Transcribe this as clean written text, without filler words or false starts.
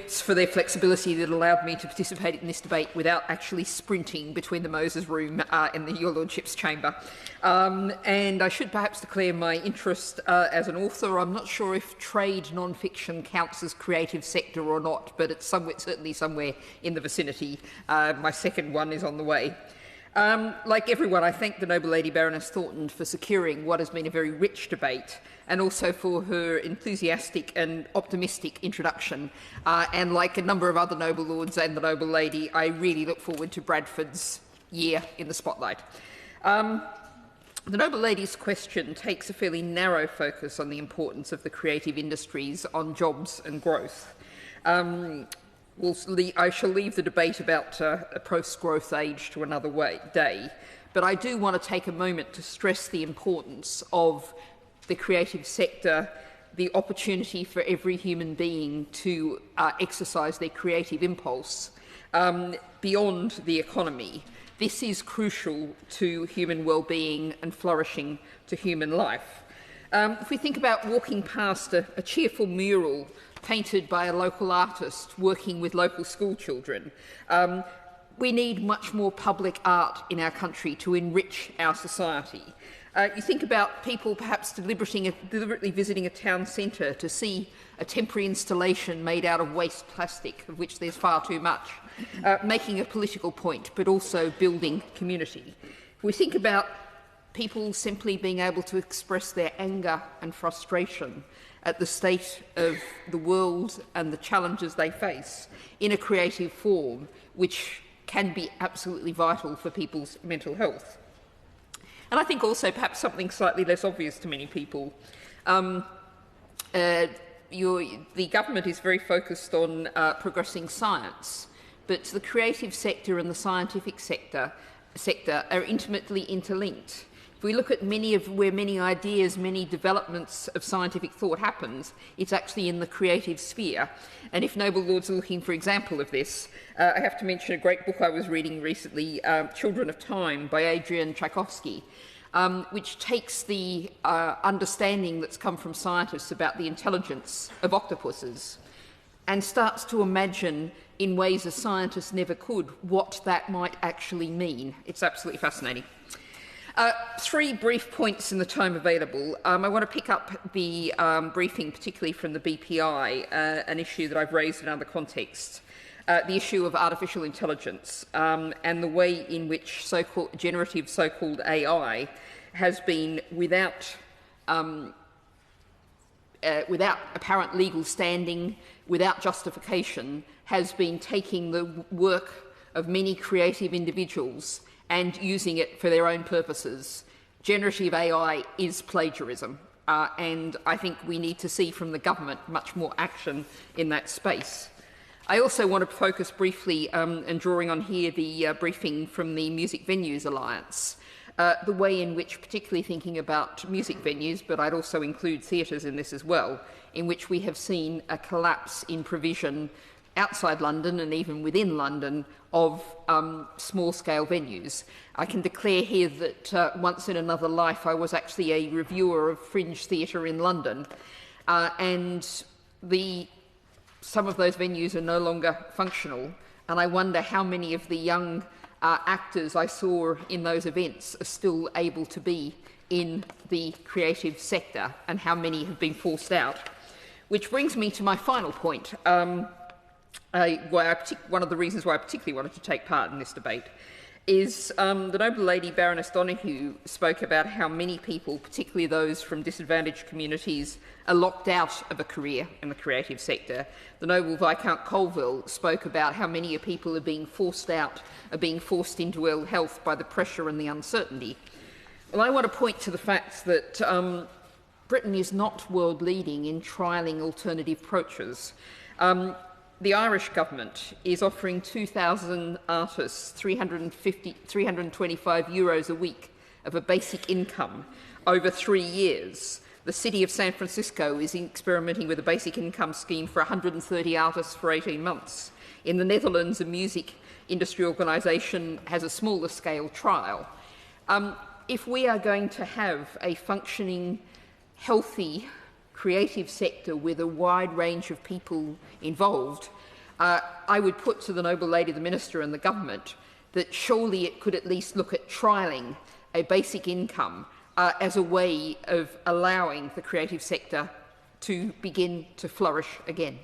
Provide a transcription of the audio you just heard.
Webs for their flexibility that allowed me to participate in this debate without actually sprinting between the Moses room and Your Lordship's chamber. And I should perhaps declare my interest as an author. I'm not sure if trade non-fiction counts as creative sector or not, but it's certainly somewhere in the vicinity. My second one is on the way. Like everyone, I thank the Noble Lady Baroness Thornton for securing what has been a very rich debate, and also for her enthusiastic and optimistic introduction. And like a number of other Noble Lords and the Noble Lady, I really look forward to Bradford's year in the spotlight. The Noble Lady's question takes a fairly narrow focus on the importance of the creative industries on jobs and growth. I shall leave the debate about a post-growth age to another day, but I do want to take a moment to stress the importance of the creative sector, the opportunity for every human being to exercise their creative impulse beyond the economy. This is crucial to human well-being and flourishing to human life. If we think about walking past a cheerful mural painted by a local artist working with local school children, we need much more public art in our country to enrich our society. You think about people perhaps deliberately visiting a town centre to see a temporary installation made out of waste plastic, of which there's far too much, making a political point, but also building community. If we think about people simply being able to express their anger and frustration at the state of the world and the challenges they face in a creative form, which can be absolutely vital for people's mental health. And I think also perhaps something slightly less obvious to many people. The government is very focused on progressing science, but the creative sector and the scientific sector are intimately interlinked. If we look at where many ideas, many developments of scientific thought happens, it's actually in the creative sphere. And if Noble Lords are looking for example of this, I have to mention a great book I was reading recently, Children of Time by Adrian Tchaikovsky, which takes the understanding that's come from scientists about the intelligence of octopuses and starts to imagine in ways a scientist never could what that might actually mean. It's absolutely fascinating. 3 brief points in the time available. I want to pick up the briefing, particularly from the BPI, an issue that I've raised in other contexts, the issue of artificial intelligence and the way in which generative so-called AI has been, without apparent legal standing, without justification, has been taking the work of many creative individuals and using it for their own purposes. Generative AI is plagiarism, and I think we need to see from the government much more action in that space. I also want to focus briefly, and drawing on here the briefing from the Music Venues Alliance, the way in which, particularly thinking about music venues, but I'd also include theatres in this as well, in which we have seen a collapse in provision outside London and even within London of small-scale venues. I can declare here that once in another life I was actually a reviewer of Fringe Theatre in London, and some of those venues are no longer functional, and I wonder how many of the young actors I saw in those events are still able to be in the creative sector, and how many have been forced out. Which brings me to my final point. One of the reasons why I particularly wanted to take part in this debate is the Noble Lady Baroness Donoghue spoke about how many people, particularly those from disadvantaged communities, are locked out of a career in the creative sector. The Noble Viscount Colville spoke about how many people are being forced into ill health by the pressure and the uncertainty. Well, I want to point to the fact that Britain is not world-leading in trialling alternative approaches. The Irish government is offering 2,000 artists €325 a week of a basic income over 3 years. The City of San Francisco is experimenting with a basic income scheme for 130 artists for 18 months. In the Netherlands, a music industry organisation has a smaller scale trial. If we are going to have a functioning, healthy, creative sector with a wide range of people involved, I would put to the noble lady, the Minister and the Government, that surely it could at least look at trialling a basic income as a way of allowing the creative sector to begin to flourish again.